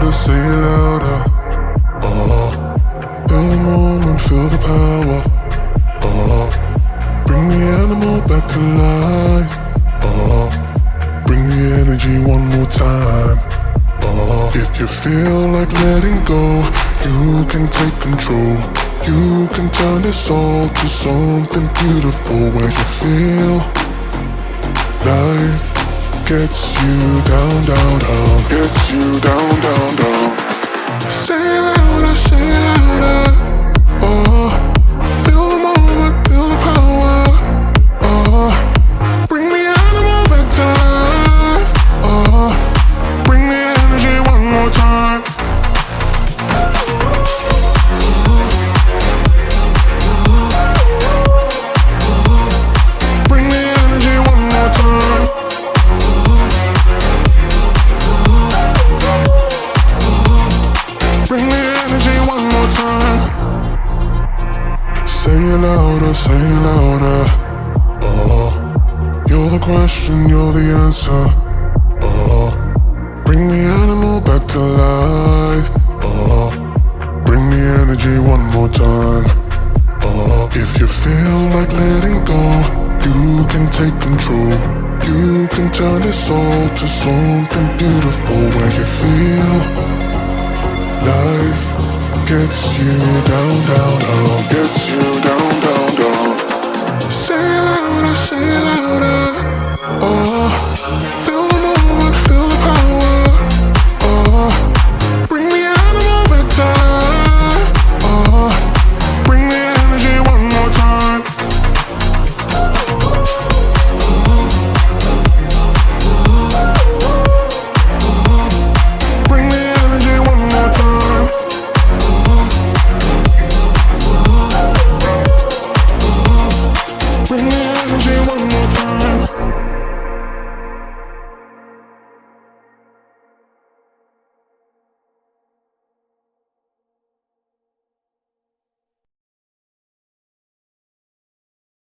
louder, say it louder. Feel the moment, feel the power. Bring the animal back to life. Bring the energy one more time. If you feel like letting go, you can take control. You can turn this all to something beautiful, where you feel life gets you down, down, down. Gets you down, down, down. Say it louder, say it louder. Feel the moment, feel the power. Bring the animal back to life. Bring the energy one more time. Bring the energy one more time. Bring the energy one more time. Say it louder, say it louder. You're the question, you're the answer. Bring the animal back to life. Bring the energy one more time. If you feel like letting go, you can take control. You can turn this all to something beautiful, where you feel life gets you down, down, down. Gets you